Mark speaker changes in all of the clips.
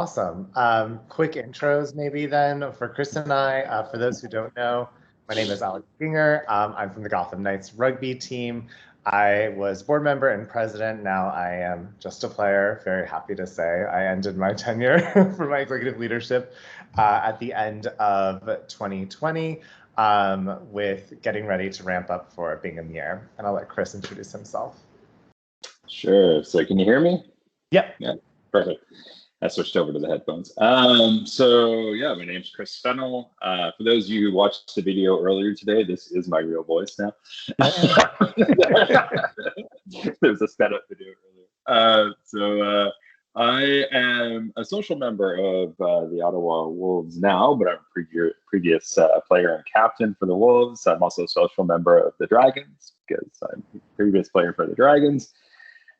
Speaker 1: Awesome. Quick intros maybe then for Chris and I. For those who don't know, my name is Alex Ghinger. I'm from the Gotham Knights rugby team. I was board member and president. Now I am just a player. Very happy to say I ended my tenure for my executive leadership at the end of 2020 with getting ready to ramp up for being a year. And I'll let Chris introduce himself.
Speaker 2: Sure. So can you hear me?
Speaker 1: Yep.
Speaker 2: Yeah, perfect. I switched over to the headphones. Yeah, my name's Chris Fennell. For those of you who watched the video earlier today, this is my real voice now. There's a setup video earlier. I am a social member of the Ottawa Wolves now, but I'm a previous player and captain for the Wolves. I'm also a social member of the Dragons because I'm a previous player for the Dragons.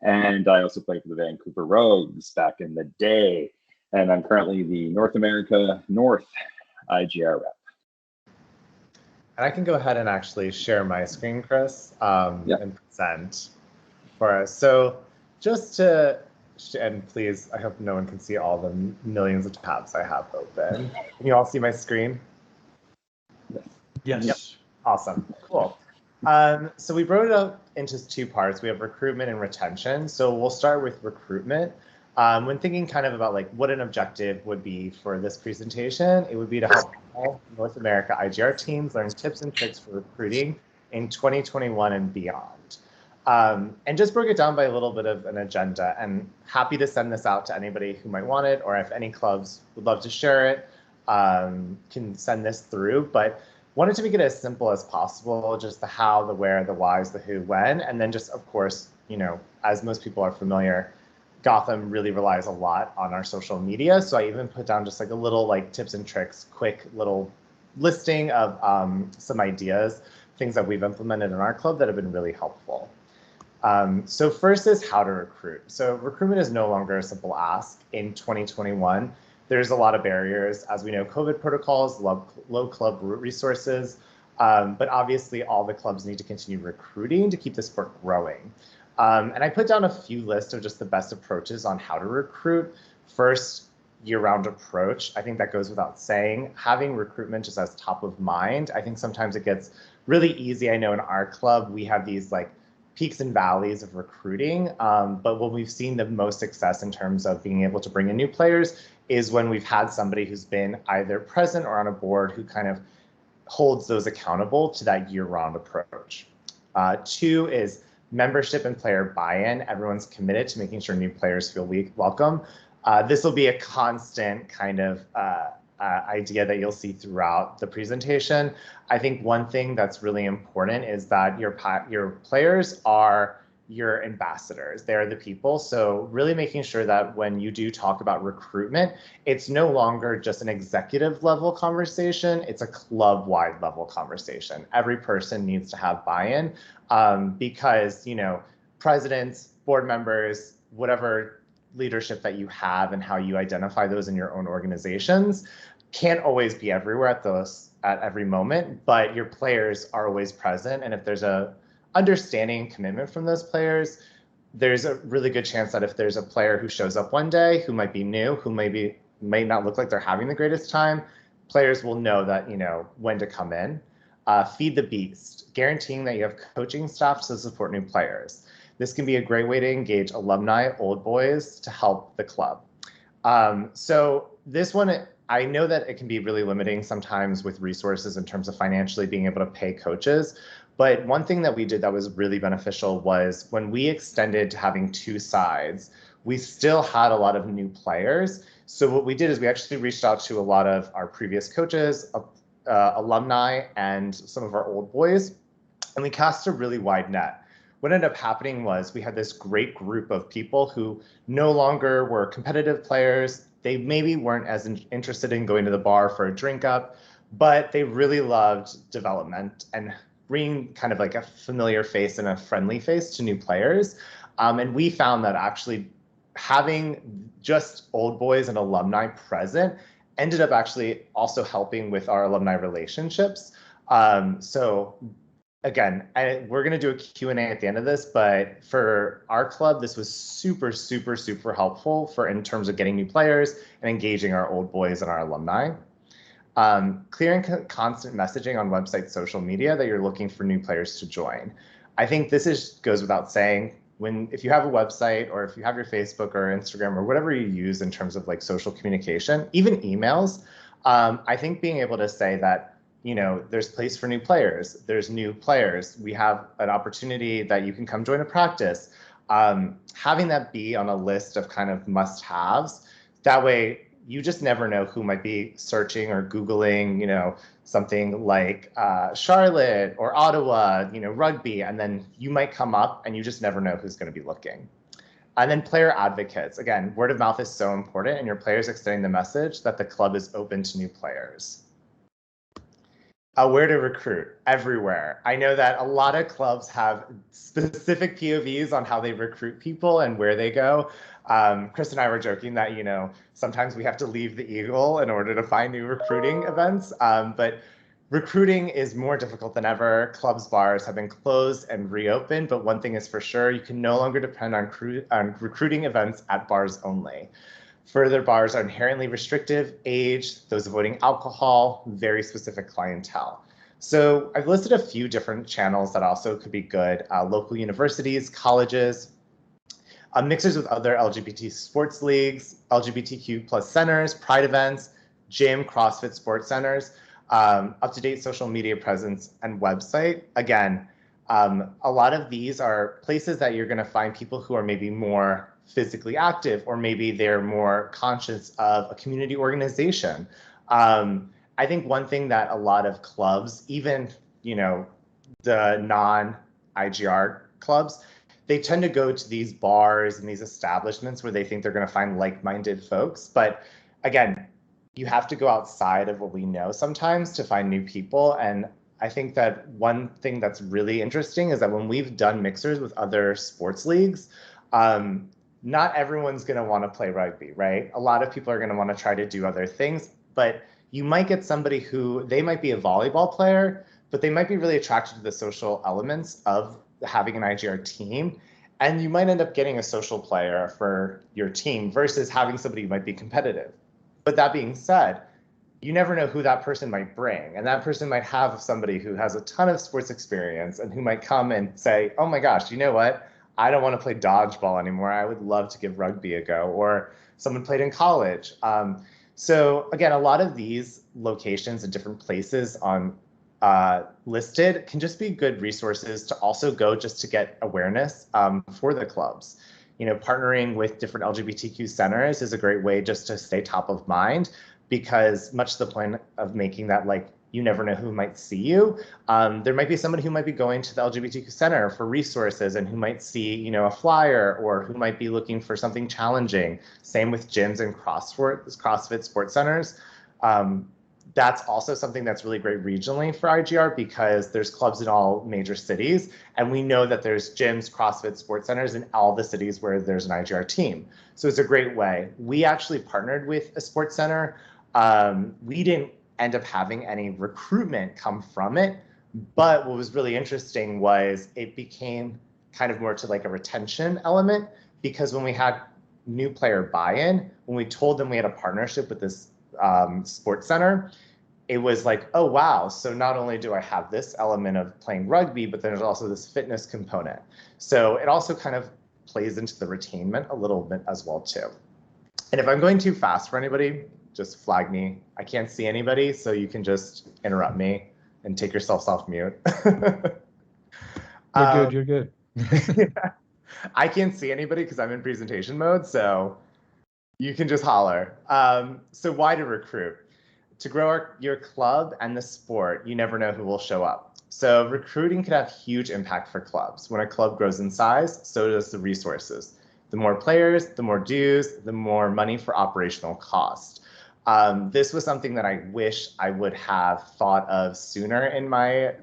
Speaker 2: And I also played for the Vancouver Rogues back in the day. And I'm currently the North America North IGR rep.
Speaker 1: And I can go ahead and actually share my screen, Chris, and present for us. So just to, and please, I hope no one can see all the millions of tabs I have open. Can you all see my screen?
Speaker 3: Yes.
Speaker 1: Yep. Awesome. Cool. So we broke it up into two parts. We have recruitment and retention. So we'll start with recruitment. When thinking kind of about like what an objective would be for this presentation, it would be to help all North America IGR teams learn tips and tricks for recruiting in 2021 and beyond. And just broke it down by a little bit of an agenda, and happy to send this out to anybody who might want it, or if any clubs would love to share it, can send this through. But wanted to make it as simple as possible, just the how, the where, the whys, the who, when, and then just, of course, you know, as most people are familiar, Gotham really relies a lot on our social media. So I even put down just like a little like tips and tricks, quick little listing of some ideas, things that we've implemented in our club that have been really helpful. So first is how to recruit. So recruitment is no longer a simple ask in 2021. There's a lot of barriers, as we know, COVID protocols, low club resources, but obviously all the clubs need to continue recruiting to keep the sport growing. And I put down a few lists of just the best approaches on how to recruit. First, year-round approach. I think that goes without saying. Having recruitment just as top of mind. I think sometimes it gets really easy. I know in our club, we have these like peaks and valleys of recruiting, but when we've seen the most success in terms of being able to bring in new players is when we've had somebody who's been either present or on a board who kind of holds those accountable to that year-round approach. Two is membership and player buy-in. Everyone's committed to making sure new players feel welcome. This will be a constant kind of idea that you'll see throughout the presentation. I think one thing that's really important is that your players are your ambassadors. They're the people. So really making sure that when you do talk about recruitment, it's no longer just an executive level conversation, it's a club-wide level conversation. Every person needs to have buy-in because, you know, presidents, board members, whatever leadership that you have and how you identify those in your own organizations can't always be everywhere at every moment, but your players are always present. And if there's a understanding and commitment from those players, there's a really good chance that if there's a player who shows up one day who might be new, who may not look like they're having the greatest time, players will know that, you know, when to come in. Feed the beast, guaranteeing that you have coaching staff to support new players. This can be a great way to engage alumni, old boys, to help the club. So this one, I know that it can be really limiting sometimes with resources in terms of financially being able to pay coaches. But one thing that we did that was really beneficial was when we extended to having two sides, we still had a lot of new players. So what we did is we actually reached out to a lot of our previous coaches, alumni, and some of our old boys, and we cast a really wide net. What ended up happening was we had this great group of people who no longer were competitive players. They maybe weren't as interested in going to the bar for a drink up, but they really loved development and bringing kind of like a familiar face and a friendly face to new players. And we found that actually having just old boys and alumni present ended up actually also helping with our alumni relationships. So again, we're going to do a Q&A at the end of this, but for our club, this was super, super, super helpful for in terms of getting new players and engaging our old boys and our alumni. Clear and constant messaging on website social media that you're looking for new players to join. I think this goes without saying. If you have a website or if you have your Facebook or Instagram or whatever you use in terms of like social communication, even emails, I think being able to say that, there's place for new players, there's new players, we have an opportunity that you can come join a practice, having that be on a list of kind of must-haves, that way you just never know who might be searching or Googling, something like Charlotte or Ottawa, rugby, and then you might come up and you just never know who's going to be looking. And then player advocates. Again, word of mouth is so important, and your players extending the message that the club is open to new players. Where to recruit? Everywhere. I know that a lot of clubs have specific POVs on how they recruit people and where they go. Chris and I were joking that, sometimes we have to leave the Eagle in order to find new recruiting events. But recruiting is more difficult than ever. Clubs, bars have been closed and reopened. But one thing is for sure, you can no longer depend on recruiting events at bars only. Further, bars are inherently restrictive, age, those avoiding alcohol, very specific clientele. So I've listed a few different channels that also could be good. Local universities, colleges, mixers with other LGBT sports leagues, LGBTQ plus centers, pride events, gym, CrossFit sports centers, up-to-date social media presence, and website. Again, a lot of these are places that you're going to find people who are maybe more physically active, or maybe they're more conscious of a community organization. I think one thing that a lot of clubs, even the non-IGR clubs, they tend to go to these bars and these establishments where they think they're going to find like-minded folks. But again, you have to go outside of what we know sometimes to find new people. And I think that one thing that's really interesting is that when we've done mixers with other sports leagues, not everyone's going to want to play rugby, right? A lot of people are going to want to try to do other things, but you might get somebody who, they might be a volleyball player, but they might be really attracted to the social elements of having an IGR team. And you might end up getting a social player for your team versus having somebody who might be competitive. But that being said, you never know who that person might bring. And that person might have somebody who has a ton of sports experience and who might come and say, oh my gosh, you know what? I don't want to play dodgeball anymore. I would love to give rugby a go. Or someone played in college. So again, a lot of these locations and different places on listed can just be good resources to also go just to get awareness for the clubs. Partnering with different LGBTQ centers is a great way just to stay top of mind, because much to the point of making that, like, you never know who might see you. There might be somebody who might be going to the LGBTQ center for resources and who might see, a flyer, or who might be looking for something challenging. Same with gyms and CrossFit sports centers. That's also something that's really great regionally for IGR, because there's clubs in all major cities. And we know that there's gyms, CrossFit sports centers in all the cities where there's an IGR team. So it's a great way. We actually partnered with a sports center. We didn't end up having any recruitment come from it. But what was really interesting was it became kind of more to like a retention element, because when we had new player buy-in, when we told them we had a partnership with this sports center, it was like, oh, wow. So not only do I have this element of playing rugby, but there's also this fitness component. So it also kind of plays into the retainment a little bit as well, too. And if I'm going too fast for anybody, just flag me. I can't see anybody, so you can just interrupt me and take yourself off mute.
Speaker 3: You're good.
Speaker 1: Yeah. I can't see anybody because I'm in presentation mode, so you can just holler. So why to recruit? To grow your club and the sport, you never know who will show up. So recruiting can have huge impact for clubs. When a club grows in size, so does the resources. The more players, the more dues, the more money for operational cost. This was something that I wish I would have thought of sooner in my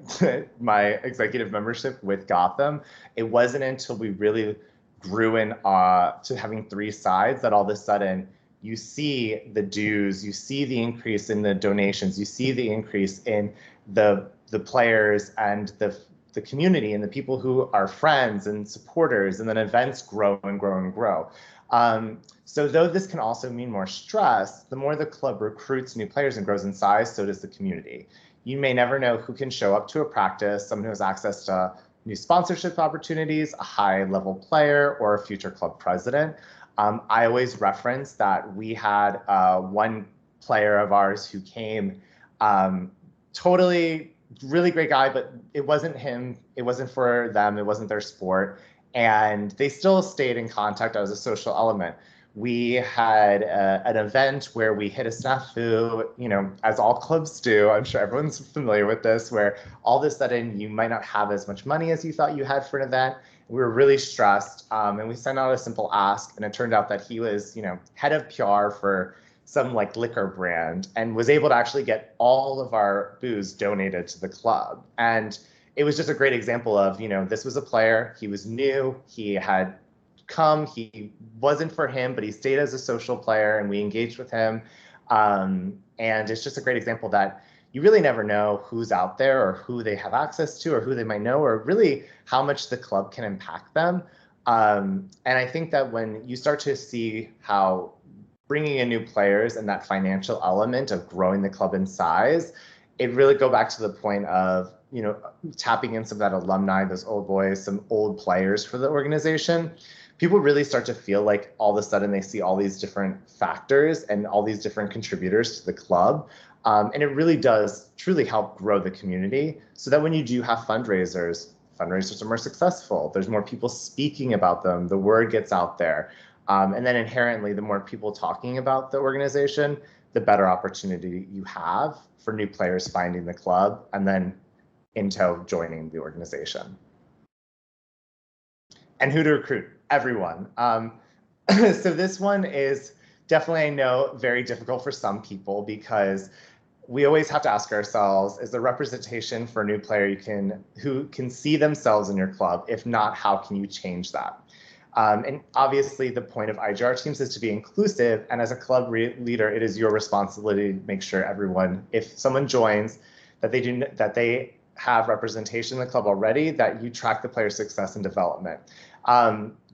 Speaker 1: my executive membership with Gotham. It wasn't until we really grew in to having 3 sides that all of a sudden you see the dues, you see the increase in the donations, you see the increase in the players and the the community and the people who are friends and supporters, and then events grow and grow and grow. So though this can also mean more stress, the more the club recruits new players and grows in size, so does the community. You may never know who can show up to a practice, someone who has access to new sponsorship opportunities, a high-level player, or a future club president. I always reference that we had one player of ours who came, totally really great guy, but it wasn't him, it wasn't for them, it wasn't their sport, and they still stayed in contact as a social element. We had an event where we hit a snafu, you know, as all clubs do. I'm sure everyone's familiar with this, where all of a sudden you might not have as much money as you thought you had for an event. We were really stressed, and we sent out a simple ask, and it turned out that he was, you know, head of PR for some like liquor brand, and was able to actually get all of our booze donated to the club. And it was just a great example of, you know, this was a player, he was new, he had come, he wasn't for him, but he stayed as a social player, and we engaged with him. And it's just a great example that you really never know who's out there, or who they have access to, or who they might know, or really how much the club can impact them. And I think that when you start to see how bringing in new players and that financial element of growing the club in size, it really go back to the point of, you know, tapping in some of that alumni, those old boys, some old players for the organization. People really start to feel like all of a sudden they see all these different factors and all these different contributors to the club. And it really does truly help grow the community, so that when you do have fundraisers are more successful. There's more people speaking about them. The word gets out there. And then inherently, the more people talking about the organization, the better opportunity you have for new players finding the club and then into joining the organization. And who to recruit? Everyone. So this one is definitely, I know, very difficult for some people, because we always have to ask ourselves, is the representation for a new player who can see themselves in your club? If not, how can you change that? And obviously, the point of IGR teams is to be inclusive. And as a club leader, it is your responsibility to make sure everyone, if someone joins, that they have representation in the club already, that you track the player's success and development.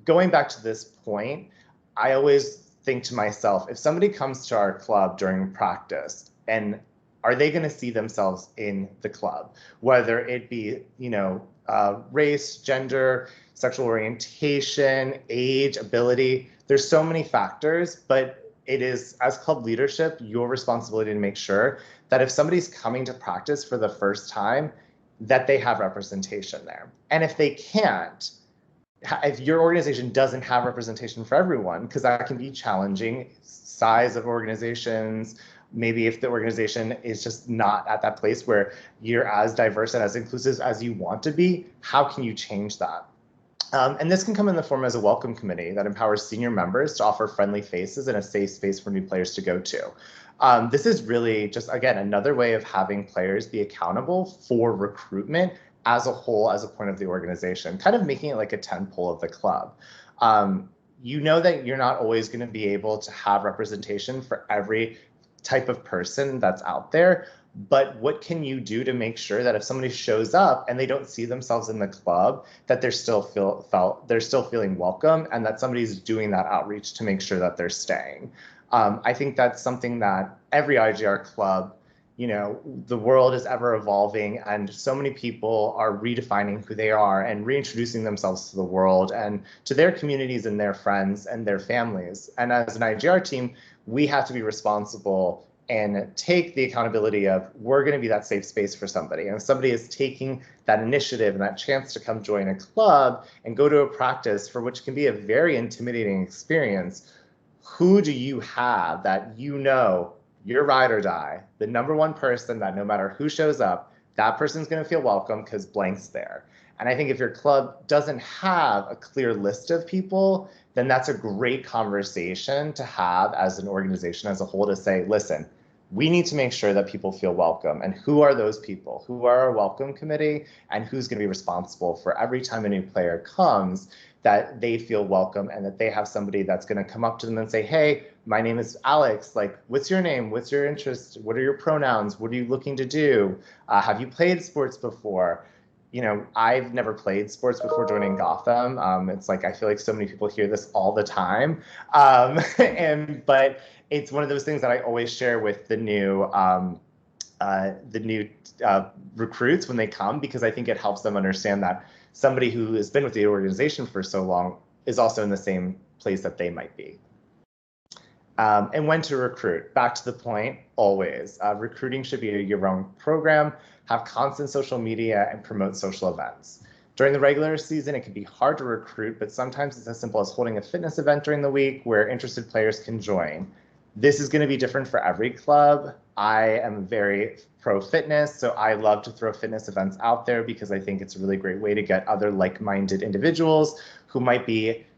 Speaker 1: Going back to this point, I always think to myself, if somebody comes to our club during practice, and are they going to see themselves in the club, whether it be, you know, race, gender, sexual orientation, age, ability? There's so many factors, but it is, as club leadership, your responsibility to make sure that if somebody's coming to practice for the first time, that they have representation there. And if they can't, if your organization doesn't have representation for everyone, because that can be challenging, size of organizations, maybe if the organization is just not at that place where you're as diverse and as inclusive as you want to be, how can you change that? And this can come in the form as a welcome committee that empowers senior members to offer friendly faces and a safe space for new players to go to. This is really just, again, another way of having players be accountable for recruitment as a whole, as a point of the organization, kind of making it like a tentpole of the club. You know that you're not always going to be able to have representation for every type of person that's out there, but what can you do to make sure that if somebody shows up and they don't see themselves in the club, that they're still feeling welcome, and that somebody's doing that outreach to make sure that they're staying. I think that's something that every IGR club, you know, the world is ever evolving, and so many people are redefining who they are and reintroducing themselves to the world and to their communities and their friends and their families. And as an IGR team, we have to be responsible and take the accountability of, we're going to be that safe space for somebody. And if somebody is taking that initiative and that chance to come join a club and go to a practice, for which can be a very intimidating experience, who do you have that you know, your ride or die, the number one person that no matter who shows up, that person's going to feel welcome because blank's there. And I think if your club doesn't have a clear list of people, then that's a great conversation to have as an organization as a whole, to say, listen, we need to make sure that people feel welcome. And who are those people? Who are our welcome committee? And who's going to be responsible for every time a new player comes, that they feel welcome and that they have somebody that's going to come up to them and say, hey, my name is Alex. Like, what's your name? What's your interest? What are your pronouns? What are you looking to do? Have you played sports before? I've never played sports before joining Gotham. It's like I feel like so many people hear this all the time, but it's one of those things that I always share with the new recruits when they come, because I think it helps them understand that somebody who has been with the organization for so long is also in the same place that they might be. And when to recruit. Back to the point, always. Recruiting should be a year-round program, have constant social media, and promote social events. During the regular season, it can be hard to recruit, but sometimes it's as simple as holding a fitness event during the week where interested players can join. This is going to be different for every club. I am very pro fitness, so I love to throw fitness events out there because I think it's a really great way to get other like-minded individuals who might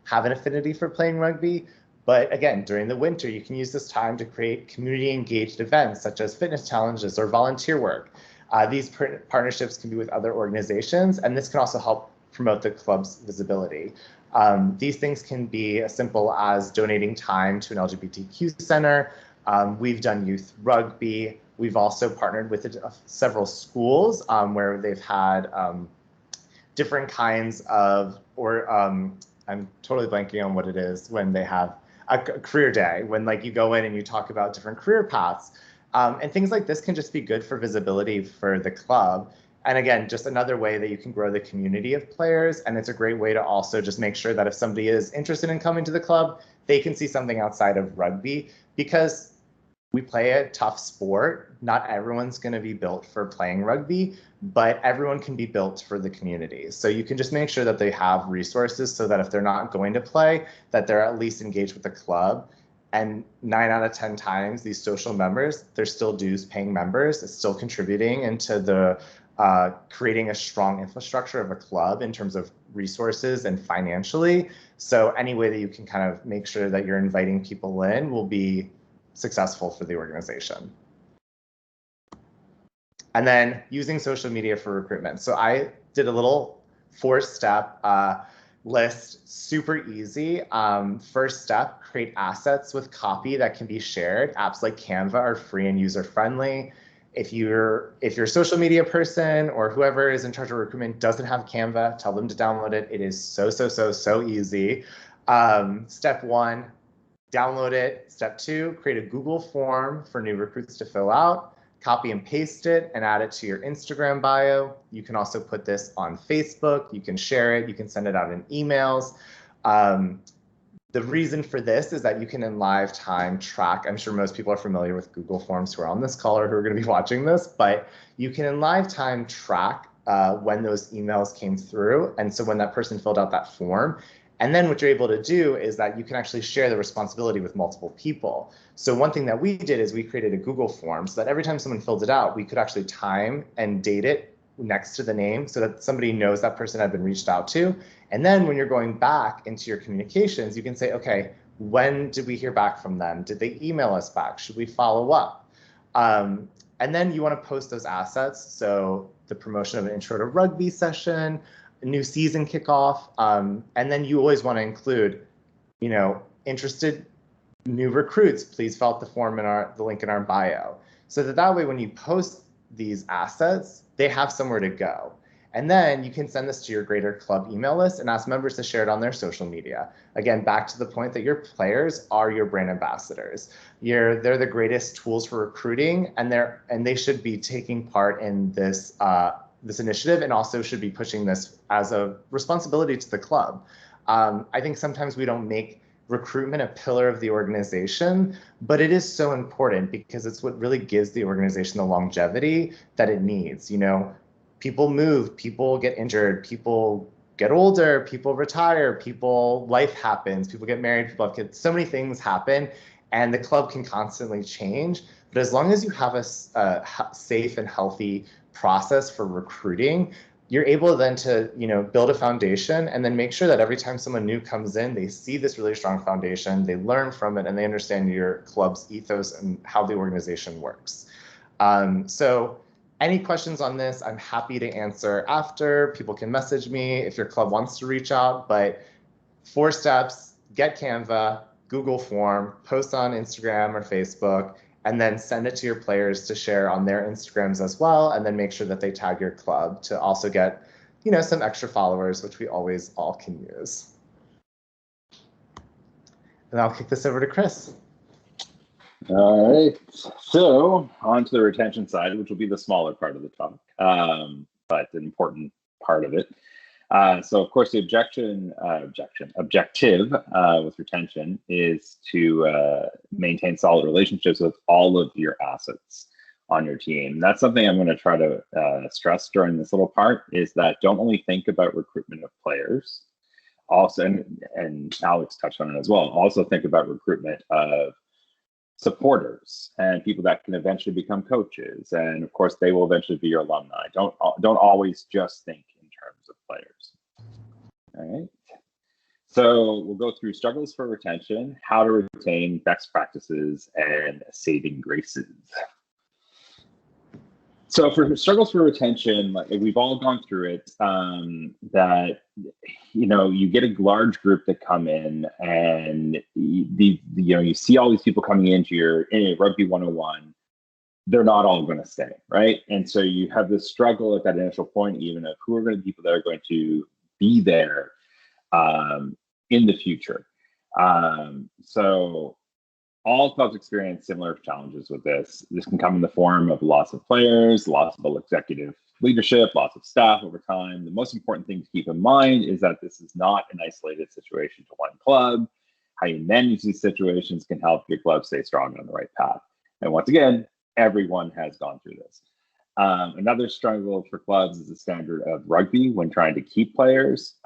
Speaker 1: have an affinity for playing rugby. But again, during the winter, you can use this time to create community-engaged events such as fitness challenges or volunteer work. These partnerships can be with other organizations, and this can also help promote the club's visibility. These things can be as simple as donating time to an LGBTQ center. We've done youth rugby. We've also partnered with several schools where they've had different kinds of, I'm totally blanking on what it is when they have a career day, when like you go in and you talk about different career paths. And things like this can just be good for visibility for the club. And again, just another way that you can grow the community of players. And it's a great way to also just make sure that if somebody is interested in coming to the club, they can see something outside of rugby, because we play a tough sport. Not everyone's going to be built for playing rugby, but everyone can be built for the community. So you can just make sure that they have resources so that if they're not going to play, that they're at least engaged with the club. And 9 out of 10 times, these social members, they're still dues paying members. It's still contributing into the creating a strong infrastructure of a club in terms of resources and financially. So any way that you can kind of make sure that you're inviting people in will be successful for the organization. And then using social media for recruitment. So I did a little 4-step list, super easy. First step, create assets with copy that can be shared. Apps like Canva are free and user-friendly. If you're a social media person or whoever is in charge of recruitment doesn't have Canva, tell them to download it. It is so easy. Step 1, download it. Step 2, create a Google form for new recruits to fill out. Copy and paste it and add it to your Instagram bio. You can also put this on Facebook. You can share it. You can send it out in emails. The reason for this is that you can in live time track. I'm sure most people are familiar with Google Forms who are on this call or who are going to be watching this, but you can in live time track when those emails came through. And so when that person filled out that form, and then what you're able to do is that you can actually share the responsibility with multiple people. So one thing that we did is we created a Google form so that every time someone filled it out, we could actually time and date it next to the name so that somebody knows that person had been reached out to. And then when you're going back into your communications, you can say, okay, when did we hear back from them? Did they email us back? Should we follow up? And then you want to post those assets. So the promotion of an intro to rugby session, a new season kickoff. And then you always want to include, interested new recruits, please fill out the form in the link in our bio. So that way, when you post these assets, they have somewhere to go. And then you can send this to your greater club email list and ask members to share it on their social media. Again, back to the point that your players are your brand ambassadors. They're the greatest tools for recruiting, and they should be taking part in this initiative, and also should be pushing this as a responsibility to the club. I think sometimes we don't make recruitment a pillar of the organization, but it is so important because it's what really gives the organization the longevity that it needs. People move, people get injured, people get older, people retire, life happens, people get married, people have kids, so many things happen, and the club can constantly change. But as long as you have a safe and healthy process for recruiting, you're able then to build a foundation and then make sure that every time someone new comes in, they see this really strong foundation, they learn from it, and they understand your club's ethos and how the organization works. So any questions on this, I'm happy to answer after. People can message me if your club wants to reach out, but 4 steps: get Canva, Google form, post on Instagram or Facebook, and then send it to your players to share on their Instagrams as well, and then make sure that they tag your club to also get some extra followers, which we always all can use. And I'll kick this over to Chris.
Speaker 2: All right, so on to the retention side, which will be the smaller part of the talk, but an important part of it. So of course the objective with retention is to maintain solid relationships with all of your assets on your team. That's something I'm going to try to stress during this little part, is that don't only think about recruitment of players, also, and Alex touched on it as well, also think about recruitment of supporters and people that can eventually become coaches, and of course they will eventually be your alumni. Don't always just think in terms of players. All right, so we'll go through struggles for retention, how to retain, best practices, and saving graces. So for struggles for retention, like we've all gone through it, that you get a large group that come in, and you see all these people coming into your Rugby 101. They're not all going to stay, right? And so you have this struggle at that initial point, even of who are going to be people that are going to be there in the future. So all clubs experience similar challenges with this. This can come in the form of loss of players, loss of executive leadership, loss of staff over time. The most important thing to keep in mind is that this is not an isolated situation to one club. How you manage these situations can help your club stay strong on the right path. And once again, everyone has gone through this. Another struggle for clubs is the standard of rugby when trying to keep players.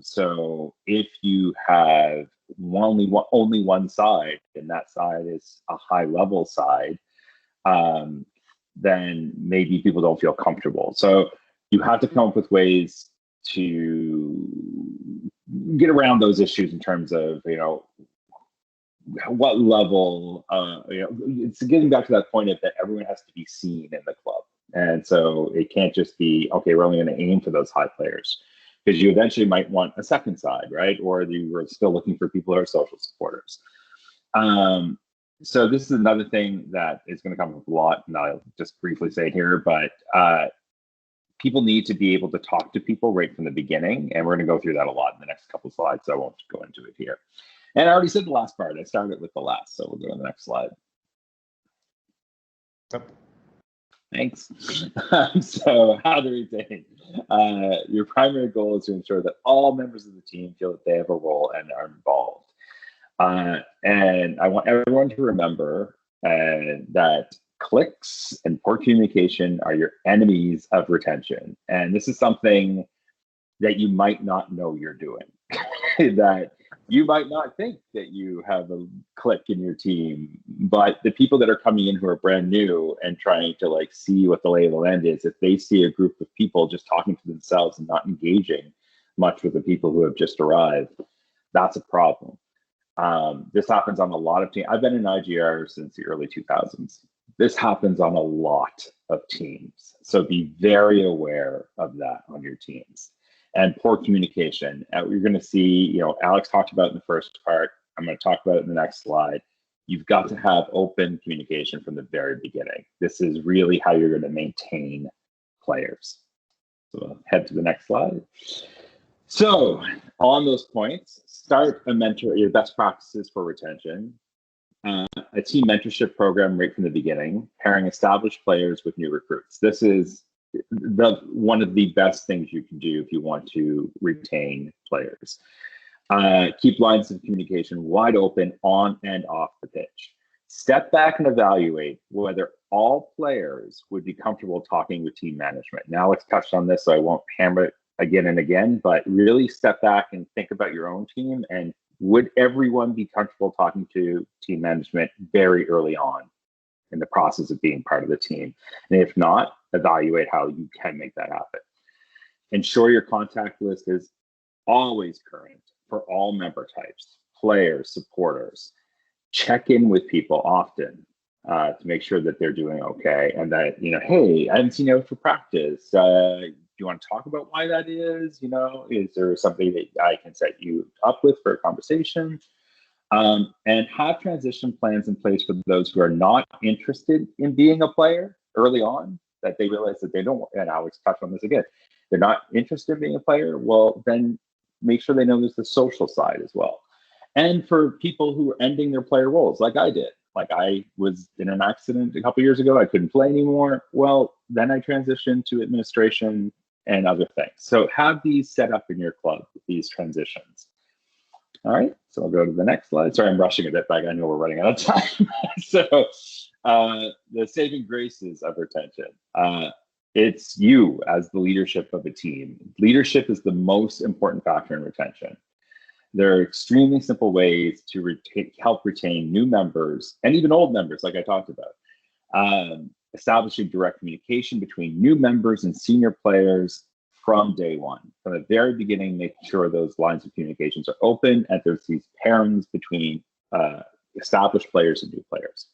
Speaker 2: So if you have only one side, and that side is a high level side, then maybe people don't feel comfortable. So you have to come up with ways to get around those issues in terms of, what level, it's getting back to that point of that everyone has to be seen in the club. And so it can't just be, okay, we're only going to aim for those high players, because you eventually might want a second side, right? Or you were still looking for people who are social supporters. So this is another thing that is going to come up a lot, and I'll just briefly say it here, but people need to be able to talk to people right from the beginning, and we're going to go through that a lot in the next couple of slides, so I won't go into it here. And I already said the last part. I started with the last, so we'll go to the next slide.
Speaker 1: Yep.
Speaker 2: Thanks. So how to retain. Your primary goal is to ensure that all members of the team feel that they have a role and are involved. And I want everyone to remember that cliques and poor communication are your enemies of retention. And this is something that you might not know you're doing. That you might not think that you have a clique in your team, but the people that are coming in who are brand new and trying to see what the lay of the land is, if they see a group of people just talking to themselves and not engaging much with the people who have just arrived, that's a problem. This happens on a lot of teams. I've been in IGR since the early 2000s. This happens on a lot of teams. So be very aware of that on your teams. And poor communication. You're going to see, Alex talked about in the first part. I'm going to talk about it in the next slide. You've got to have open communication from the very beginning. This is really how you're going to maintain players. So we'll head to the next slide. So on those points, start a mentor, your best practices for retention, a team mentorship program right from the beginning, pairing established players with new recruits. This is one of the best things you can do if you want to retain players. Keep lines of communication wide open on and off the pitch. Step back and evaluate whether all players would be comfortable talking with team management. Now let's touch on this, so I won't hammer it again and again, but really step back and think about your own team, and would everyone be comfortable talking to team management very early on in the process of being part of the team? And if not, evaluate how you can make that happen. Ensure your contact list is always current for all member types, players, supporters. Check in with people often to make sure that they're doing okay, and that, hey, I haven't seen you for practice. Do you want to talk about why that is? Is there something that I can set you up with for a conversation? And have transition plans in place for those who are not interested in being a player early on, that they realize that they don't, and Alex touched on this again, they're not interested in being a player, well, then make sure they know there's the social side as well. And for people who are ending their player roles, like I did, like I was in an accident a couple years ago, I couldn't play anymore. Well, then I transitioned to administration and other things. So have these set up in your club, these transitions. All right, so I'll go to the next slide. Sorry, I'm rushing a bit back. I know we're running out of time. So the saving graces of retention. It's you as the leadership of a team. Leadership is the most important factor in retention. There are extremely simple ways to help retain new members and even old members, like I talked about. Establishing direct communication between new members and senior players from day one. From the very beginning, making sure those lines of communications are open and there's these pairings between established players and new players.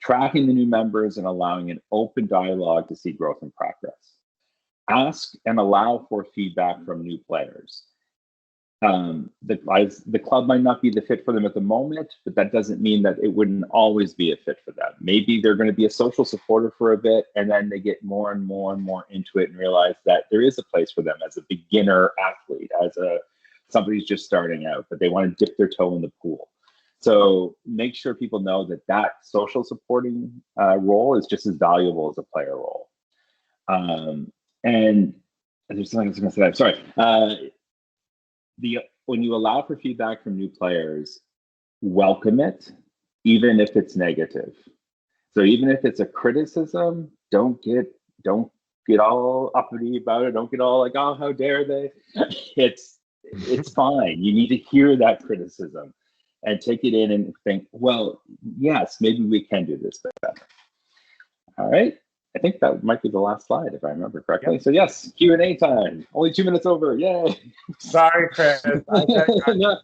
Speaker 2: Tracking the new members and allowing an open dialogue to see growth and progress. Ask and allow for feedback from new players. The club might not be the fit for them at the moment, but that doesn't mean that it wouldn't always be a fit for them. Maybe they're going to be a social supporter for a bit, and then they get more and more and more into it and realize that there is a place for them as a beginner athlete, as somebody who's just starting out, but they want to dip their toe in the pool. So make sure people know that that social supporting role is just as valuable as a player role. And there's something I was going to say. I'm sorry. When you allow for feedback from new players, welcome it, even if it's negative. So even if it's a criticism, don't get all uppity about it. Don't get all like, oh, how dare they? It's fine. You need to hear that criticism and take it in and think, well, yes, maybe we can do this better. All right. I think that might be the last slide, if I remember correctly. Yep. So yes, Q&A time. Only 2 minutes over. Yay!
Speaker 1: Sorry, Chris. I
Speaker 2: no,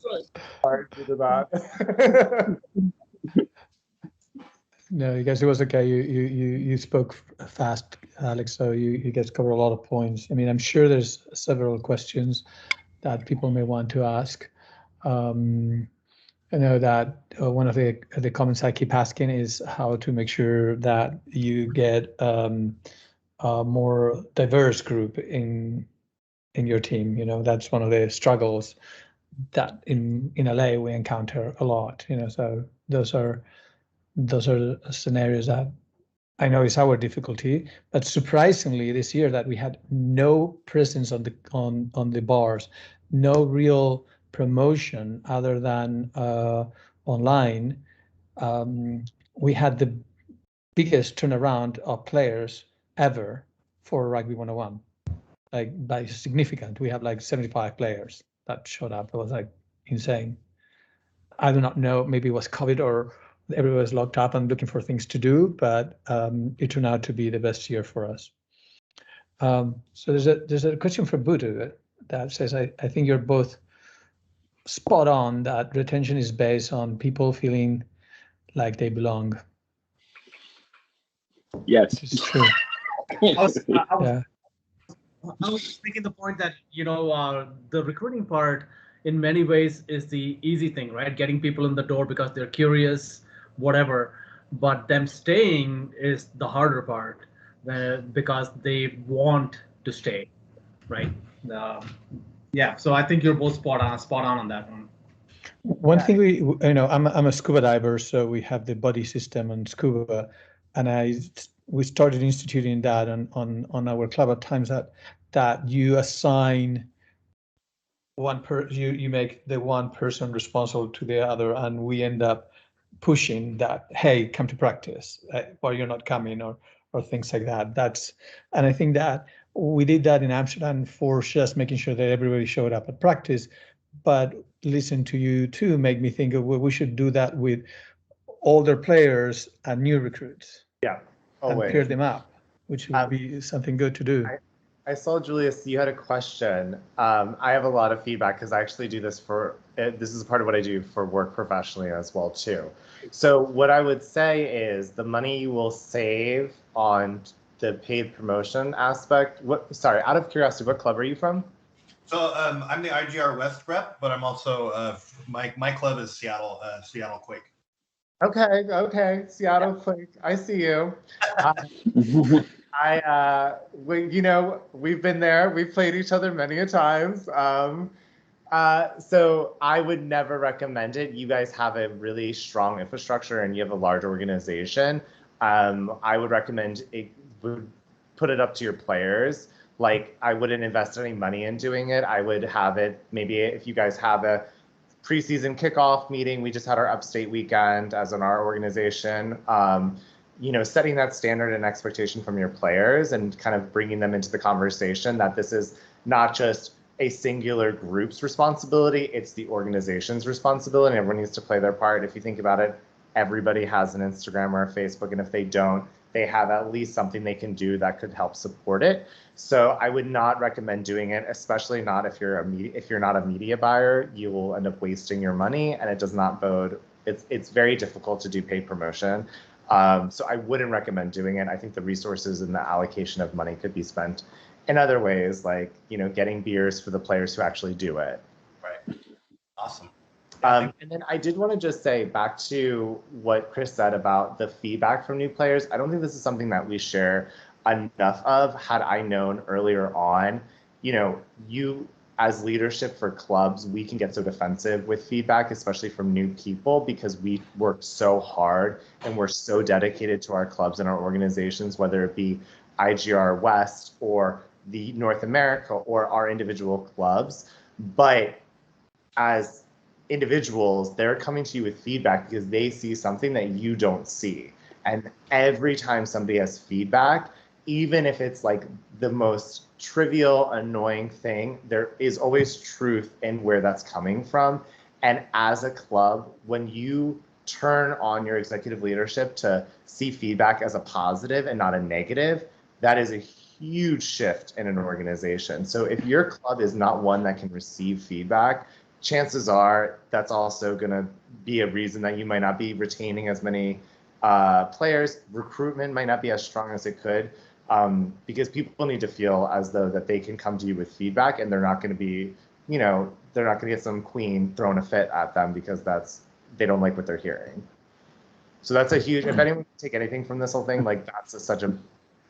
Speaker 1: hard to do that.
Speaker 3: No, you guys, it was okay. You spoke fast, Alex. So you guys covered a lot of points. I mean, I'm sure there's several questions that people may want to ask. I know that one of the comments I keep asking is how to make sure that you get a more diverse group in your team. You know, that's one of the struggles that in LA we encounter a lot. You know, so those are scenarios that I know is our difficulty. But surprisingly, this year that we had no presence on the bars, no real promotion other than online. We had the biggest turnaround of players ever for Rugby 101, like by significant. We have like 75 players that showed up. It was like insane. I do not know, maybe it was COVID or everybody was locked up and looking for things to do, but it turned out to be the best year for us. So there's a question from Budu that says, I think you're both spot on that retention is based on people feeling like they belong.
Speaker 2: Yes,
Speaker 3: it's true.
Speaker 4: I was making the point that, you know, the recruiting part in many ways is the easy thing, right? Getting people in the door because they're curious, whatever. But them staying is the harder part because they want to stay, right? Yeah, so I think you're both spot on that one.
Speaker 3: One thing I'm a scuba diver, so we have the buddy system on scuba, and we started instituting that on our club at times that you assign you make the one person responsible to the other, and we end up pushing that, hey, come to practice, or you're not coming, or things like that. And I think that we did that in Amsterdam for just making sure that everybody showed up at practice. But listen to you too make me think of, well, we should do that with older players and new recruits.
Speaker 1: Yeah,
Speaker 3: always. And pair them up, which would be something good to do.
Speaker 1: I saw, Julius, you had a question. I have a lot of feedback because I actually do this this is part of what I do for work professionally as well too. So what I would say is the money you will save on the paid promotion aspect. Sorry, out of curiosity, what club are you from?
Speaker 5: So I'm the IGR West rep, but I'm also my club is Seattle Quake.
Speaker 1: Okay, Seattle Quake. I see you. We've been there. We've played each other many a times. So I would never recommend it. You guys have a really strong infrastructure and you have a large organization. I would recommend it. Would put it up to your players. Like, I wouldn't invest any money in doing it. I would have it, maybe if you guys have a preseason kickoff meeting, we just had our upstate weekend as in our organization, setting that standard and expectation from your players and kind of bringing them into the conversation that this is not just a singular group's responsibility, it's the organization's responsibility. Everyone needs to play their part. If you think about it, everybody has an Instagram or a Facebook, and if they don't, they have at least something they can do that could help support it. So I would not recommend doing it, especially not if you're not a media buyer. You will end up wasting your money, and it does not bode. It's very difficult to do paid promotion. So I wouldn't recommend doing it. I think the resources and the allocation of money could be spent in other ways, like getting beers for the players who actually do it.
Speaker 5: Right. Awesome.
Speaker 1: And then I did want to just say back to what Chris said about the feedback from new players. I don't think this is something that we share enough of. Had I known earlier on, you as leadership for clubs, we can get so defensive with feedback, especially from new people, because we work so hard and we're so dedicated to our clubs and our organizations, whether it be IGR West or the North America or our individual clubs. But as individuals, they're coming to you with feedback because they see something that you don't see. And every time somebody has feedback, even if it's like the most trivial, annoying thing, there is always truth in where that's coming from. And as a club, when you turn on your executive leadership to see feedback as a positive and not a negative, that is a huge shift in an organization. So if your club is not one that can receive feedback, chances are that's also going to be a reason that you might not be retaining as many players. Recruitment might not be as strong as it could, because people need to feel as though that they can come to you with feedback, and they're not going to be, they're not going to get some queen throwing a fit at them because they don't like what they're hearing. So that's a huge, if anyone can take anything from this whole thing, like that's such a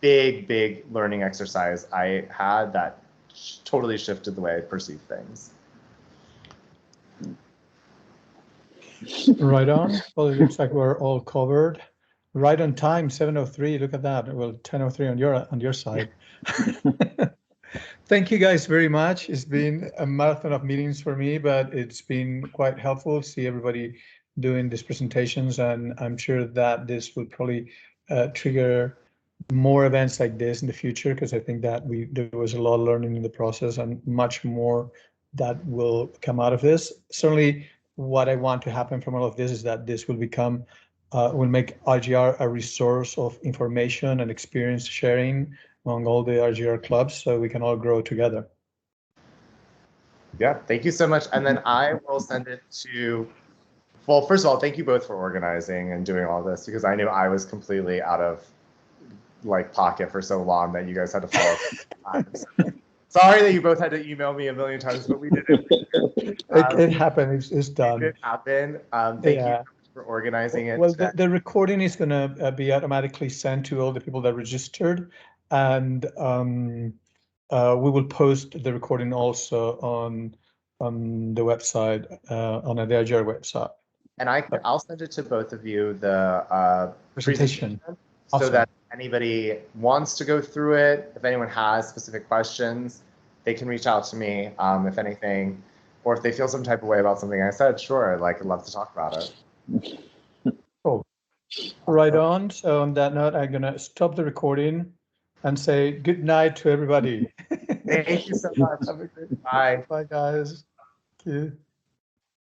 Speaker 1: big learning exercise I had that totally shifted the way I perceive things.
Speaker 3: Right on. Well, it looks like we're all covered. Right on time, 7:03. Look at that. Well, 10:03 on your side. Thank you guys very much. It's been a marathon of meetings for me, but it's been quite helpful to see everybody doing these presentations, and I'm sure that this will probably trigger more events like this in the future, because I think that there was a lot of learning in the process and much more that will come out of this. Certainly, what I want to happen from all of this is that this will become, will make IGR a resource of information and experience sharing among all the IGR clubs, so we can all grow together.
Speaker 1: Yeah, thank you so much. And then I will send it to, well, first of all, thank you both for organizing and doing all this, because I knew I was completely out of pocket for so long that you guys had to follow. Sorry that you both had to email me a million times, but we did it.
Speaker 3: It happened. It's done.
Speaker 1: It happened. Thank you for organizing it.
Speaker 3: Well, the recording is going to be automatically sent to all the people that registered, and we will post the recording also on the website, on the IGR website.
Speaker 1: And I'll send it to both of you, the presentation,
Speaker 3: awesome.
Speaker 1: So that anybody wants to go through it, if anyone has specific questions, they can reach out to me, if anything, or if they feel some type of way about something I said, sure, I'd love to talk about it.
Speaker 3: Cool. Right on. So on that note, I'm gonna stop the recording and say good night to everybody.
Speaker 1: Thank you so much.
Speaker 3: Have a great
Speaker 1: Bye.
Speaker 3: Bye, guys. Thank you.